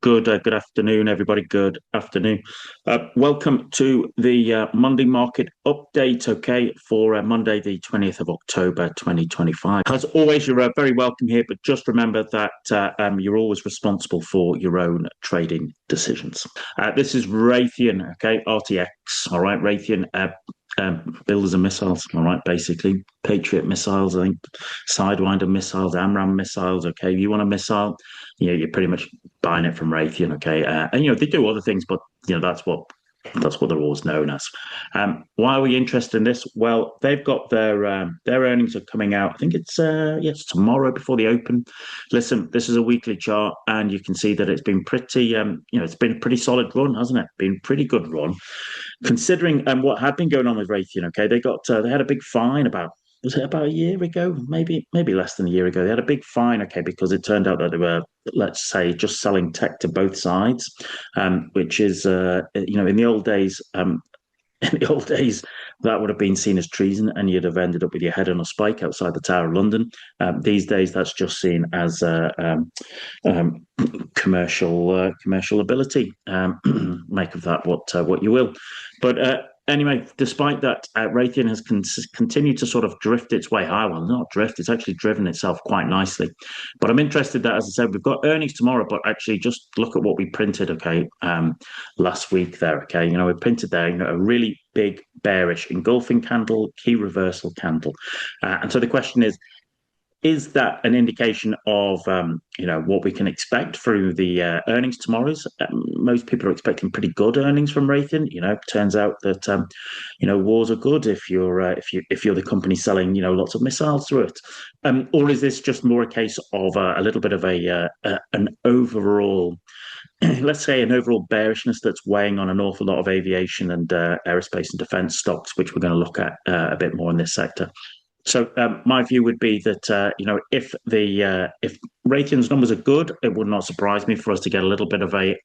Good afternoon, everybody. Good afternoon. Welcome to the Monday market update. Okay, for Monday, the 20th of October, 2025. As always, you're very welcome here, but just remember that you're always responsible for your own trading decisions. This is Raytheon. Okay, RTX. All right, Raytheon. Builders of missiles, all right, basically Patriot missiles, I think, Sidewinder missiles, AMRAAM missiles. Okay, if you want a missile, you're pretty much buying it from Raytheon. Okay, and they do other things, but that's what they're always known as. Why are we interested in this? Well, they've got their earnings are coming out. I think it's tomorrow before the open. Listen, this is a weekly chart, and you can see that it's been pretty it's been a pretty solid run, hasn't it? Been pretty good run, considering what had been going on with Raytheon. Okay, they had a big fine about. Was it about a year ago? Maybe less than a year ago. They had a big fine, okay, because it turned out that they were, let's say, just selling tech to both sides, which is, in the old days, that would have been seen as treason, and you'd have ended up with your head on a spike outside the Tower of London. These days, that's just seen as commercial ability. Make of that what you will, but. Anyway, despite that, Raytheon has continued to sort of drift its way higher. Well, not drift, it's actually driven itself quite nicely. But I'm interested that, as I said, we've got earnings tomorrow, but actually just look at what we printed, okay, last week there, okay? We printed there, a really big bearish engulfing candle, key reversal candle. And so the question is that an indication of what we can expect through the earnings tomorrow's? Most people are expecting pretty good earnings from Raytheon. Turns out that wars are good if you're the company selling lots of missiles through it. Or is this just more a case of a little bit of an overall, let's say, an overall bearishness that's weighing on an awful lot of aviation and aerospace and defence stocks, which we're going to look at a bit more in this sector. So my view would be that if Raytheon's numbers are good, it would not surprise me for us to get a little bit of a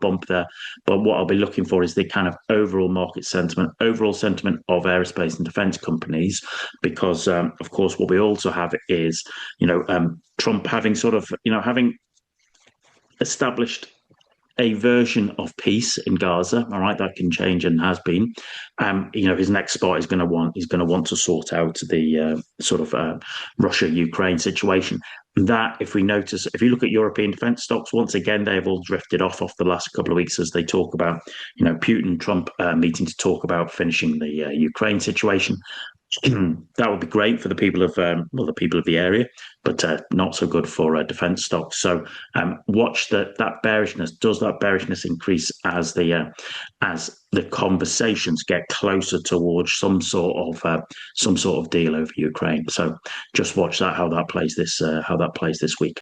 bump there. But what I'll be looking for is the kind of overall market sentiment, overall sentiment of aerospace and defence companies, because of course what we also have is Trump having having established a version of peace in Gaza. All right, that can change and has been. His next spot is going to want to sort out the Russia-Ukraine situation. That, if you look at European defence stocks, once again, they have all drifted off the last couple of weeks as they talk about, Putin and Trump meeting to talk about finishing the Ukraine situation. That would be great for the people of the area, but not so good for defence stocks. So watch that bearishness. Does that bearishness increase as the conversations get closer towards some sort of deal over Ukraine? So just watch that how that plays this week.